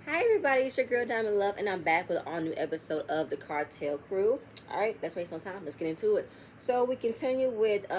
Hi everybody, it's your girl Diamond Love, and I'm back with an all new episode of the Cartel Crew. Alright, let's waste no time. Let's get into it. So we continue with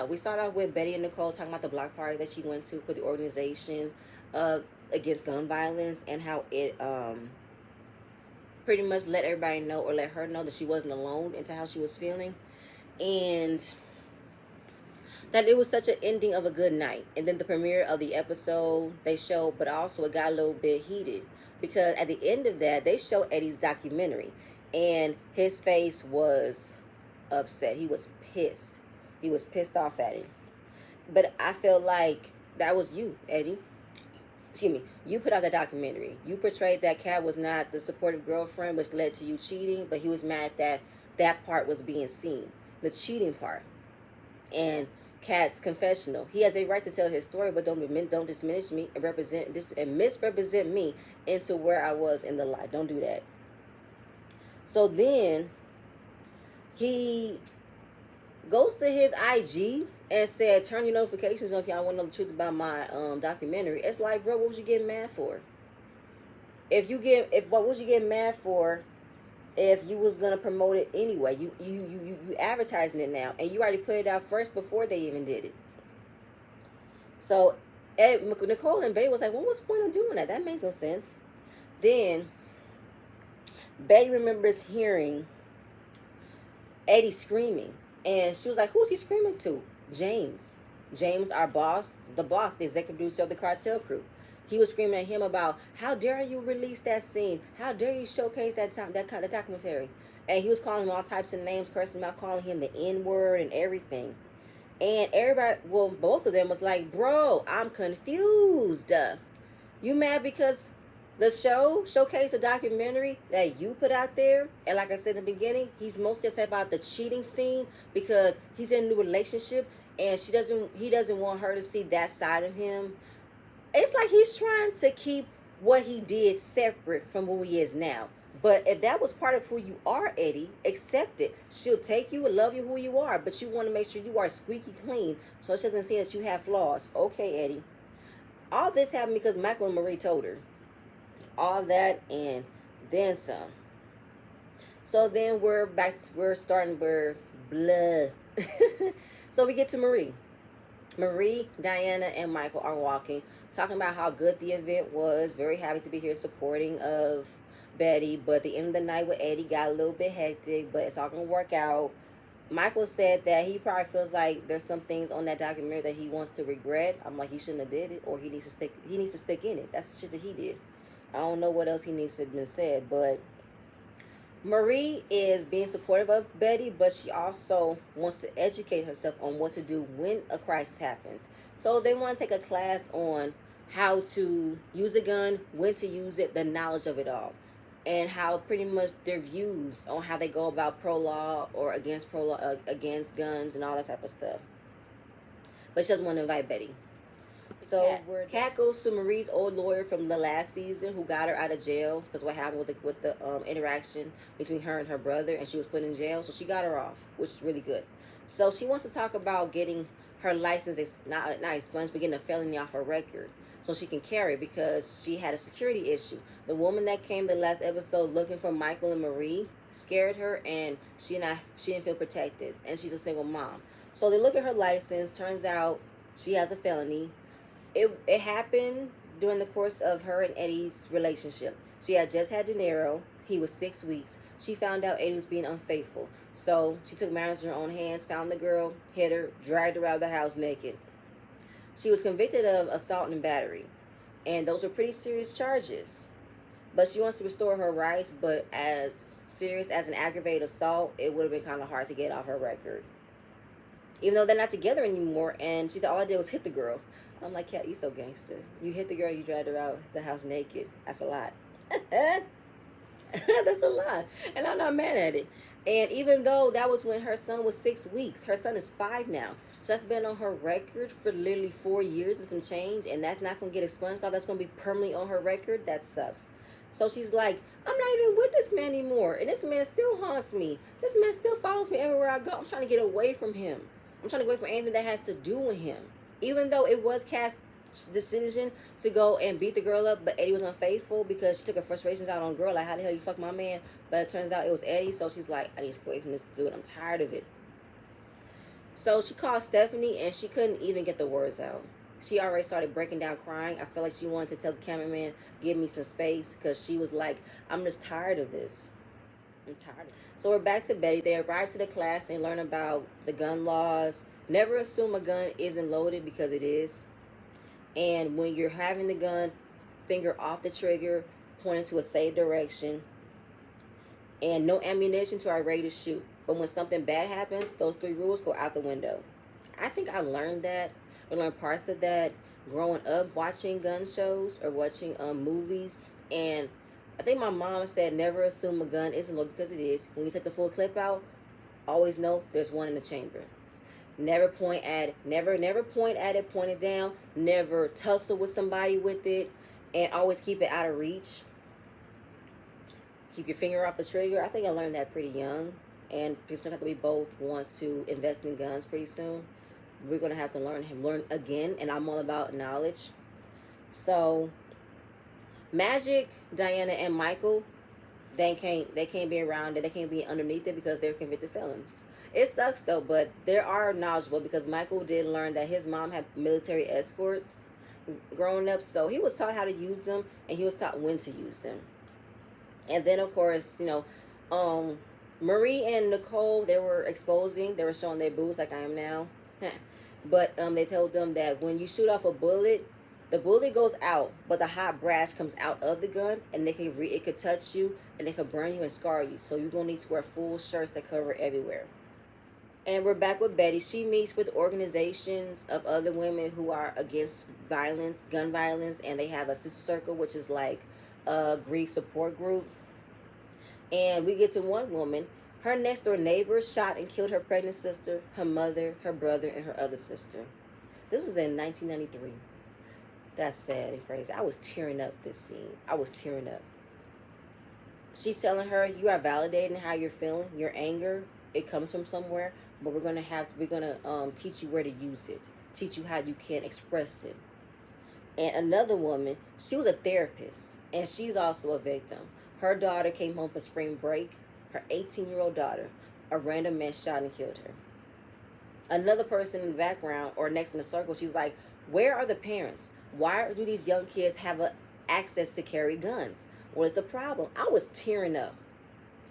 we start off with Betty and Nicole talking about the block party that she went to for the organization against gun violence, and how it pretty much let everybody know, or let her know, that she wasn't alone into how she was feeling. And that it was such an ending of a good night. And then the premiere of the episode they showed, but also it got a little bit heated because at the end of that they showed Eddie's documentary, and his face was upset. He was pissed. He was pissed off at it. But I feel like that was you, Eddie. Excuse me. You put out that documentary. You portrayed that Kat was not the supportive girlfriend, which led to you cheating. But he was mad that that part was being seen, the cheating part. And Kat's confessional. He has a right to tell his story, but don't diminish me and represent this and misrepresent me into where I was in the life. Don't do that. So then he goes to his IG and said, "Turn your notifications on if y'all want to know the truth about my documentary." It's like, bro, what was you getting mad for? If what was you getting mad for? If you was gonna promote it anyway, you advertising it now, and you already put it out first before they even did it. So Nicole and Betty was like, well, what's the point of doing that? That makes no sense. Then Betty remembers hearing Eddie screaming, and she was like, who's he screaming to? James. James, our boss, the executive producer of the Cartel Crew. He was screaming at him about, how dare you release that scene? How dare you showcase that time, that kind of documentary? And he was calling him all types of names, cursing him out, calling him the N word and everything. And everybody, well, both of them was like, bro, I'm confused. You mad because the show showcased a documentary that you put out there? And like I said in the beginning, he's mostly upset about the cheating scene because he's in a new relationship, and he doesn't want her to see that side of him. It's like he's trying to keep what he did separate from who he is now. But if that was part of who you are, Eddie, accept it. She'll take you and love you who you are, but you want to make sure you are squeaky clean so she doesn't see that you have flaws. Okay, Eddie. All this happened because Michael and Marie told her. All that and then some. So then we're starting, we're blah. So we get to Marie. Marie, Diana, and Michael are walking, talking about how good the event was. Very happy to be here supporting of Betty. But the end of the night with Eddie got a little bit hectic, but it's all gonna work out. Michael said that he probably feels like there's some things on that documentary that he wants to regret. I'm like, he shouldn't have did it, or he needs to stick in it. That's the shit that he did. I don't know what else he needs to have been said, but Marie is being supportive of Betty, but she also wants to educate herself on what to do when a crisis happens. So they want to take a class on how to use a gun, when to use it, the knowledge of it all, and how pretty much their views on how they go about pro law or against pro law, against guns and all that type of stuff. But she doesn't want to invite Betty. So Kat goes to Marie's old lawyer from the last season, who got her out of jail because what happened with the interaction between her and her brother, and she was put in jail. So she got her off, which is really good. So she wants to talk about getting her license not expunged, but getting a felony off her record so she can carry, because she had a security issue. The woman that came the last episode looking for Michael and Marie scared her, and she didn't feel protected, and she's a single mom. So they look at her license. Turns out she has a felony. It happened during the course of her and Eddie's relationship. She had just had De Niro. He was 6 weeks. She found out Eddie was being unfaithful. So she took matters in her own hands, found the girl, hit her, dragged her out of the house naked. She was convicted of assault and battery. And those are pretty serious charges. But she wants to restore her rights, but as serious as an aggravated assault, it would have been kind of hard to get off her record. Even though they're not together anymore, and she said, all I did was hit the girl. I'm like, Kat, you so gangster. You hit the girl, you dragged her out the house naked. That's a lot. That's a lot. And I'm not mad at it. And even though that was when her son was 6 weeks, her son is 5 now. So that's been on her record for literally 4 years and some change, and that's not going to get expunged off. That's going to be permanently on her record. That sucks. So she's like, I'm not even with this man anymore. And this man still haunts me. This man still follows me everywhere I go. I'm trying to get away from him. I'm trying to get away from anything that has to do with him. Even though it was cast decision to go and beat the girl up, but Eddie was unfaithful because she took her frustrations out on girl. Like, how the hell you fuck my man? But it turns out it was Eddie. So she's like, I need to get away from this dude. I'm tired of it. So she called Stephanie and she couldn't even get the words out. She already started breaking down crying. I felt like she wanted to tell the cameraman, give me some space, because she was like, I'm just tired of this. I'm tired. So we're back to Betty. They arrive to the class. They learn about the gun laws. Never assume a gun isn't loaded, because it is. And when you're having the gun, finger off the trigger, pointing to a safe direction. And no ammunition till I'm ready to shoot. But when something bad happens, those 3 rules go out the window. I think I learned that. I learned parts of that growing up, watching gun shows or watching movies. And I think my mom said never assume a gun isn't loaded, because it is. When you take the full clip out, always know there's one in the chamber. Never point at it. Never point at it, point it down. Never tussle with somebody with it. And always keep it out of reach. Keep your finger off the trigger. I think I learned that pretty young. And because of the fact that we both want to invest in guns pretty soon, we're going to have to learn again. And I'm all about knowledge. So Magic, Diana, and Michael, they can't be around it. They can't be underneath it because they're convicted felons. It sucks though, but they are knowledgeable, because Michael did learn that his mom had military escorts growing up, so he was taught how to use them, and he was taught when to use them. And then of course, Marie and Nicole, they were showing their boobs like I am now. But they told them that when you shoot off a bullet, the bullet goes out, but the hot brass comes out of the gun, and it could touch you, and it could burn you and scar you. So you're gonna need to wear full shirts that cover everywhere. And we're back with Betty. She meets with organizations of other women who are against violence, gun violence, and they have a sister circle, which is like a grief support group. And we get to one woman. Her next door neighbor shot and killed her pregnant sister, her mother, her brother, and her other sister. This was in 1993. That's sad and crazy. I was tearing up this scene. I was tearing up. She's telling her, you are validating how you're feeling, your anger. It comes from somewhere, but we're gonna teach you where to use it, teach you how you can express it. And another woman, she was a therapist, and she's also a victim. Her daughter came home for spring break. Her 18-year-old daughter, a random man shot and killed her. Another person in the background or next in the circle, she's like, where are the parents? Why do these young kids have access to carry guns? What is the problem? I was tearing up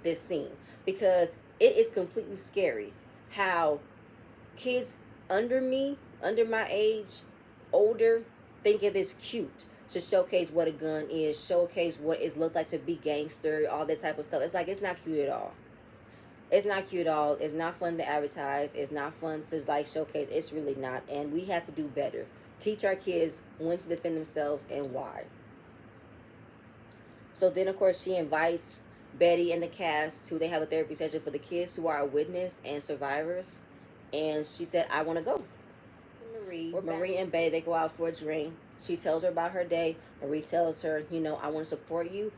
this scene because it is completely scary how kids under my age, older, think it is cute to showcase what a gun is, showcase what it looks like to be gangster, all that type of stuff. It's like, it's not cute at all. It's not cute at all. It's not fun to advertise. It's not fun to showcase. It's really not. And we have to do better. Teach our kids when to defend themselves and why. So then, of course, she invites Betty and the cast they have a therapy session for the kids who are a witness and survivors. And she said, I want to go. Marie and Betty, they go out for a drink. She tells her about her day. Marie tells her, I want to support you,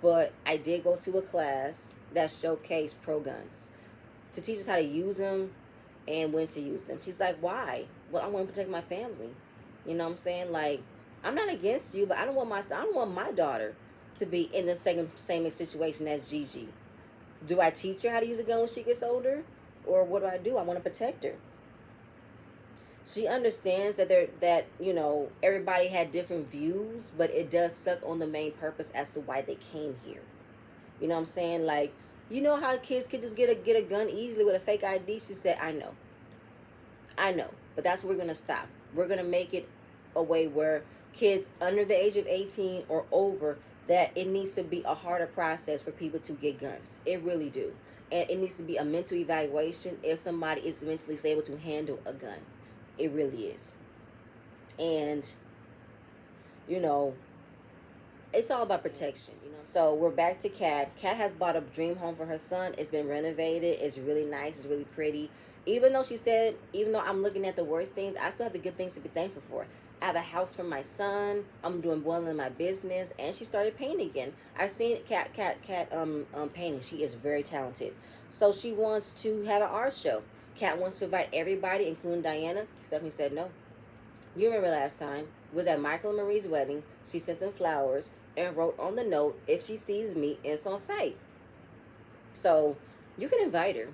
but I did go to a class that showcased pro guns to teach us how to use them and when to use them. She's like, why? Well, I want to protect my family. You know what I'm saying? Like, I'm not against you, but I don't want my daughter to be in the same situation as Gigi. Do I teach her how to use a gun when she gets older? Or what do? I want to protect her. She understands that everybody had different views, but it does suck on the main purpose as to why they came here. You know what I'm saying? Like, how kids could just get a gun easily with a fake ID? She said, I know, but that's where we're gonna stop. We're gonna make it a way where kids under the age of 18 or over, that it needs to be a harder process for people to get guns. It really do. And it needs to be a mental evaluation if somebody is mentally able to handle a gun. It really is. And, it's all about protection, So we're back to Kat. Kat has bought a dream home for her son. It's been renovated. It's really nice. It's really pretty. Even though I'm looking at the worst things, I still have the good things to be thankful for. I have a house for my son. I'm doing well in my business. And she started painting again. I've seen Kat painting. She is very talented. So she wants to have an art show. Kat wants to invite everybody, including Diana. Stephanie said no. You remember last time. was at Michael and Marie's wedding. She sent them flowers and wrote on the note, "If she sees me, it's on site." So you can invite her,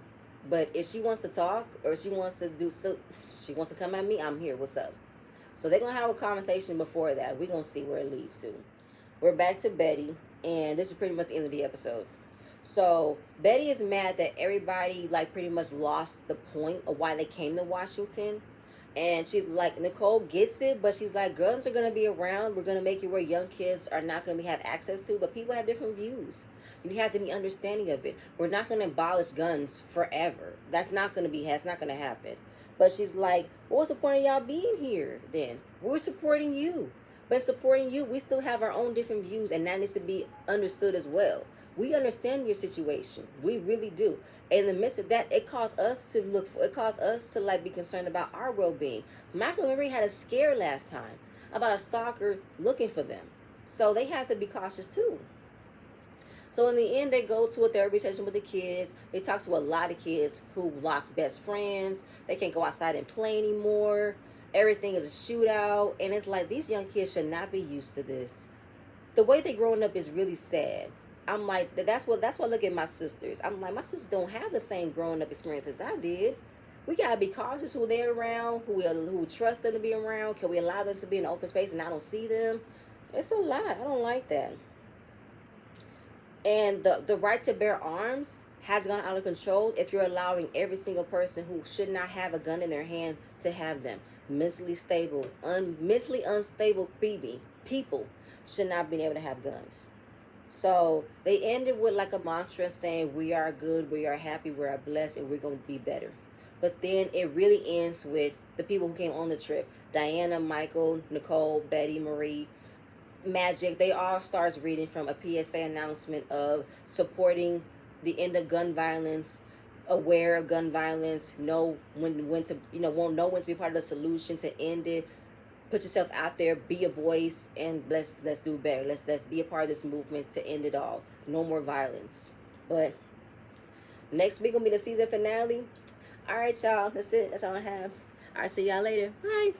but if she wants to talk or she wants to do so, she wants to come at me, I'm here. What's up? So they're gonna have a conversation before that. We're gonna see where it leads to. We're back to Betty, and this is pretty much the end of the episode. So Betty is mad that everybody like pretty much lost the point of why they came to Washington. And she's like, Nicole gets it, but she's like, guns are gonna be around. We're gonna make it where young kids are not gonna have access to, but people have different views. You have to be understanding of it. We're not gonna abolish guns forever. That's not gonna be. That's not gonna happen. But she's like, well, what's the point of y'all being here then? We're supporting you. But supporting you, we still have our own different views, and that needs to be understood as well. We understand your situation. We really do. In the midst of that, it caused us to look for, it caused us to like be concerned about our well-being. Michael and Marie had a scare last time about a stalker looking for them. So they have to be cautious too. So in the end, they go to a therapy session with the kids. They talk to a lot of kids who lost best friends. They can't go outside and play anymore. Everything is a shootout. And it's like, these young kids should not be used to this. The way they growing up is really sad. I'm like, that's why I look at my sisters. I'm like, my sisters don't have the same growing up experience as I did. We gotta be cautious who they're around, who trust them to be around. Can we allow them to be in an open space and I don't see them? It's a lot. I don't like that. And the right to bear arms has gone out of control if you're allowing every single person who should not have a gun in their hand to have them. Mentally unstable people should not be able to have guns. So they ended with like a mantra saying, we are good, we are happy, we are blessed, and we're going to be better. But then it really ends with the people who came on the trip: Diana, Michael, Nicole, Betty, Marie, Magic. They all starts reading from a PSA announcement of supporting the end of gun violence, aware of gun violence, know when to, won't know when to be part of the solution to end it. Put yourself out there, be a voice, and let's do better. Let's be a part of this movement to end it all. No more violence. But next week gonna be the season finale. All right, y'all. That's it. That's all I have. All right, see y'all later. Bye.